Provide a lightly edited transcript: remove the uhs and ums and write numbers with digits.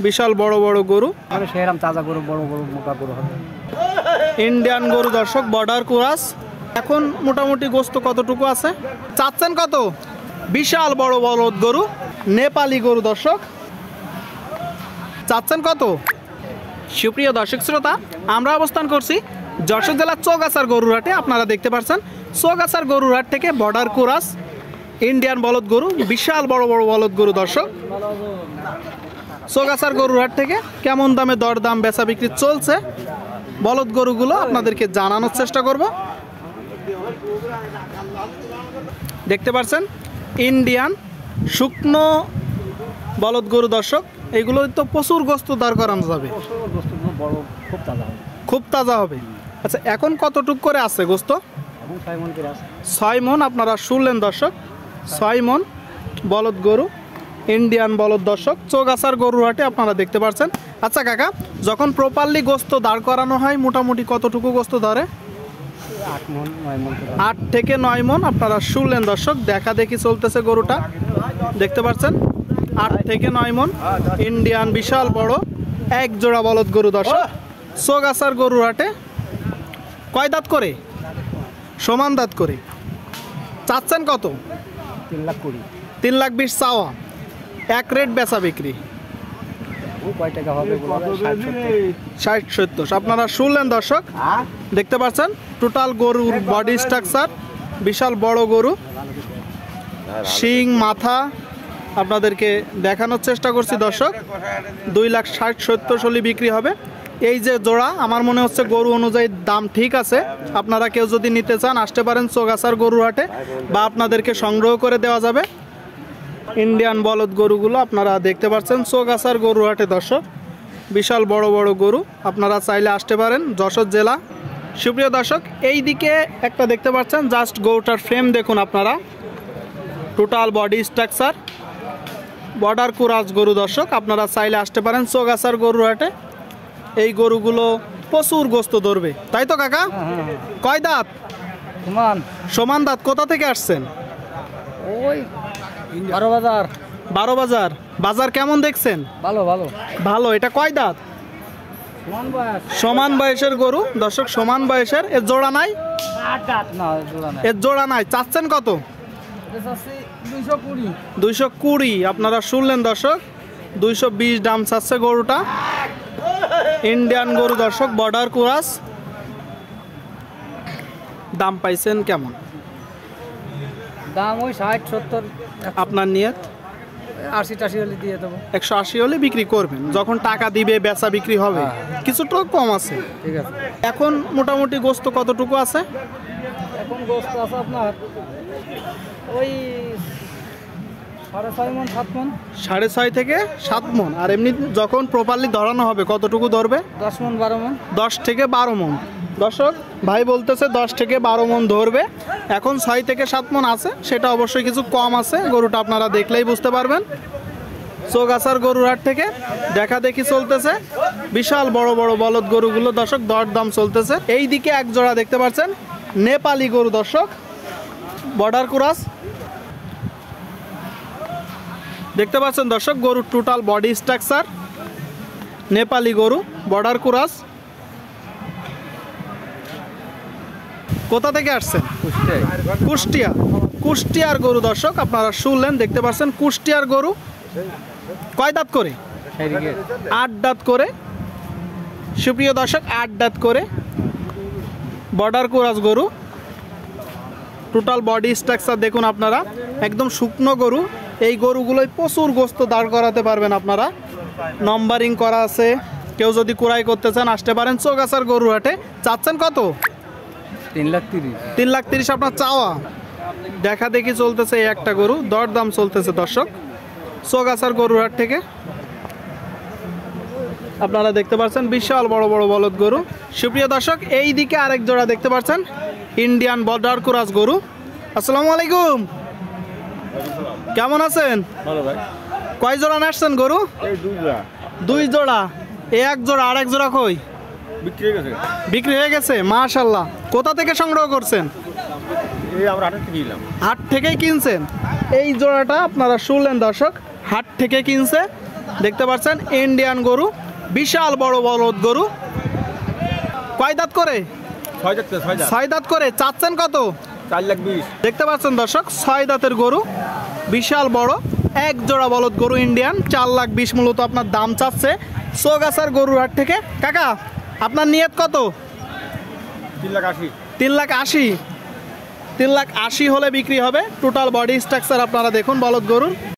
বিশাল বড় বড় গরু, মানে সেরকম তাজা গরু, বড় বড় মোটা গরু হবে। ইন্ডিয়ান গরু দর্শক, বর্ডার ক্রস। এখন মোটামুটি গোস্ত কতটুকু আছে, চাচ্ছেন কত? বিশাল বড় বলদ গরু, নেপালি গরু দর্শক, চাচ্ছেন কত? সুপ্রিয় দর্শক শ্রোতা, আমরা অবস্থান করছি যশোর জেলার চৌগাছার গরুর হাটে। আপনারা দেখতে পাচ্ছেন চৌগাছার গরুর হাট থেকে বর্ডার ক্রস ইন্ডিয়ান বলদ গরু, বিশাল বড় বড় বলদ গরু দর্শক। চৌগাছার গরুর হাট থেকে কেমন দামে দরদাম বেচা বিক্রি চলছে বলদ গরুগুলো আপনাদেরকে জানানোর চেষ্টা করব। দেখতে পাচ্ছেন ইন্ডিয়ান শুকনো বলদ গরু দর্শক, এইগুলো তো প্রচুর গোস্ত দাঁড় করানো যাবে, খুব তাজা হবে। আচ্ছা, এখন কতটুক করে আছে গোস্ত? 6 মন। আপনারা শুনলেন দর্শক, 6 মন বলদ গরু, ইন্ডিয়ান বলদ দর্শক, চৌগাছার গরুর হাটে আপনারা দেখতে পাচ্ছেন। আচ্ছা কাকা, যখন প্রপারলি গোস্ত দাঁড় করানো হয় মোটামুটি কতটুকু গোস্ত ধরে? 8 থেকে 9 মন। আপনারা শুনলেন দর্শক, দেখা দেখি চলতেছে গরুটা, দেখতে পাচ্ছেন 8 থেকে 9 মন ইন্ডিয়ান বিশাল বড় এক জোড়া বলদ গরু দর্শক, চৌগাছার গরুর হাটে। কয় দাঁত করে? সমান দাঁত করে। চাচ্ছেন কত? 3,20,000 চাওয়া, এক রেট বেচা বিক্রি 60-70। আপনারা শুনলেন দর্শক, দেখতে পাচ্ছেন টোটাল গরুর বডি স্ট্রাকচার, বিশাল বড় গরু, শিং মাথা আপনাদেরকে দেখানোর চেষ্টা করছি দর্শক। 2,60,70 হলে বিক্রি হবে। এই যে জোড়া, আমার মনে হচ্ছে গরু অনুযায়ী দাম ঠিক আছে। আপনারা কেউ যদি নিতে চান আসতে পারেন চৌগাছার গরুর হাটে, বা আপনাদেরকে সংগ্রহ করে দেওয়া যাবে। ইন্ডিয়ান বলদ গরুগুলো আপনারা দেখতে পাচ্ছেন চৌগাছার গরুর হাটে দর্শক, বিশাল বড় বড় গরু, আপনারা চাইলে আসতে পারেন যশোর জেলা। সুপ্রিয় দর্শক, এই দিকে একটা দেখতে পাচ্ছেন, জাস্ট গরুটার ফ্রেম দেখুন আপনারা, total body structure, border cross গরু দর্শক, আপনারা চাইলে আসতে পারেন চৌগাছার গরুর হাটে। এই গরুগুলো প্রচুর গোস্ত ধরবে, তাই তো কাকা? কয় দাঁত? সমান দাঁত। কোথা থেকে আসছেন? ওই 12 বাজার। 12 বাজার। বাজার কেমন দেখছেন? ভালো ভালো ভালো। এটা কয় দাঁত? সমান বয়সের গরু দর্শক, সমান বয়সের। এর জোড়া নাই? এর জোড়া নাই। চাচ্ছেন কত? 220। আপনারা শুনলেন দর্শক, 220 দাম চাচ্ছে গরুটা। ইন্ডিয়ান গরু দর্শক, বর্ডার ক্রস। দাম পাইছেন কেমন? দাম ওই 60-70। আপনার নিয়ত? 80-80 হলে দিয়ে দেবো। 180 হলে বিক্রি করবেন, যখন টাকা দিবে বেচা বিক্রি হবে। কিছুটা কম আছে, ঠিক আছে। এখন মোটামুটি গোস্ত কতটুকু আছে? এখন গোস্ত আছে আপনার ওই 6.5 মন 7 মন। 6.5 থেকে 7 মন। আর এমনি যখন প্রপারলি ধরানো হবে কতটুকু ধরবে? 10 মন 12 মন। 10 থেকে 12 মন দর্শক, ভাই বলতেছে 10 থেকে 12 মন ধরবে। এখন 6 থেকে 7 মন আছে, সেটা অবশ্যই কিছু কম আছে। গরুটা আপনারা দেখলেই বুঝতে পারবেন। চৌগাছার গরুর হাট থেকে দেখা দেখি চলতেছে, বিশাল বড় বড় বলদ গরুগুলো দর্শক, দরদাম চলতেছে। এই দিকে এক জোড়া দেখতে পাচ্ছেন নেপালি গরু দর্শক, বর্ডার ক্রস। দেখতে পাচ্ছেন দর্শক, গরুর টোটাল বডি স্ট্রাকচার, নেপালি গরু, বর্ডার ক্রস। কোথা থেকে আসছেন? কুষ্টিয়া। কুষ্টিয়ার গরু দর্শক, আপনারা শুনলেন, দেখতে পাচ্ছেন কুষ্টিয়ার গরু। কয় দাঁত করে? 8 দাঁত করে। সুপ্রিয় দর্শক, 8 দাঁত করে বর্ডার ক্রস গরু, টোটাল বডি স্ট্রাকচার দেখুন আপনারা, একদম শুকনো গরু। এই গরুগুলোই প্রচুর গোস্ত দাঁড় করাতে পারবেন আপনারা, নম্বরিং করা আছে। কেউ যদি কুড়াই করতে চান আসতে পারেন চৌগাছার গরু হাটে। চাচ্ছেন কত? 3,30,000। 3,30,000 আপনার চাওয়া। দেখা দেখি চলতেছে এই একটা গরু, দরদাম চলতেছে দর্শক চৌগাছার গরুর হাট থেকে। আপনারা দেখতে পাচ্ছেন বিশাল বড় বড় বলদ গরু। সুপ্রিয় দর্শক, এই দিকে আরেক জোড়া দেখতে পাচ্ছেন ইন্ডিয়ান বর্ডার ক্রস গরু। আসসালামু আলাইকুম, কেমন আছেন? ভালো ভাই। কয় জোড়া নাচছেন গরু? এই 2 জোড়া। 2 জোড়া। এই এক জোড়া, আর এক জোড়া কই? বিক্রি হয়ে গেছে। বিক্রি হয়ে গেছে, মাশাআল্লাহ। কোথা থেকে সংগ্রহ করছেন? এই আমরা হাট থেকে কিনলাম। হাট থেকেই কিনছেন। এই জোড়াটা আপনারা শুনলেন দর্শক, হাট থেকে কিনছে। দেখতে পাচ্ছেন ইন্ডিয়ান গরু, বিশাল বড় বলদ গরু। কয় দাঁত করে? 6 যাচ্ছে 6 যা 6 দাঁত করে। চাচ্ছেন কত? 4,20,000 দেখতে পাচ্ছেন দর্শক, 6 দাঁতের গরু, বিশাল বড় এক জোড়া বলদ গরু ইন্ডিয়ান। 4,20,000 মূলত আপনার দাম চাচ্ছে চৌগাছার গরুর হাট থেকে। কাকা আপনার নিয়ত কত? 3,80,000 3,80,000। 3,80,000 হলে বিক্রি হবে। টোটাল বডি স্ট্রাকচার আপনারা দেখুন বলদ গরুর।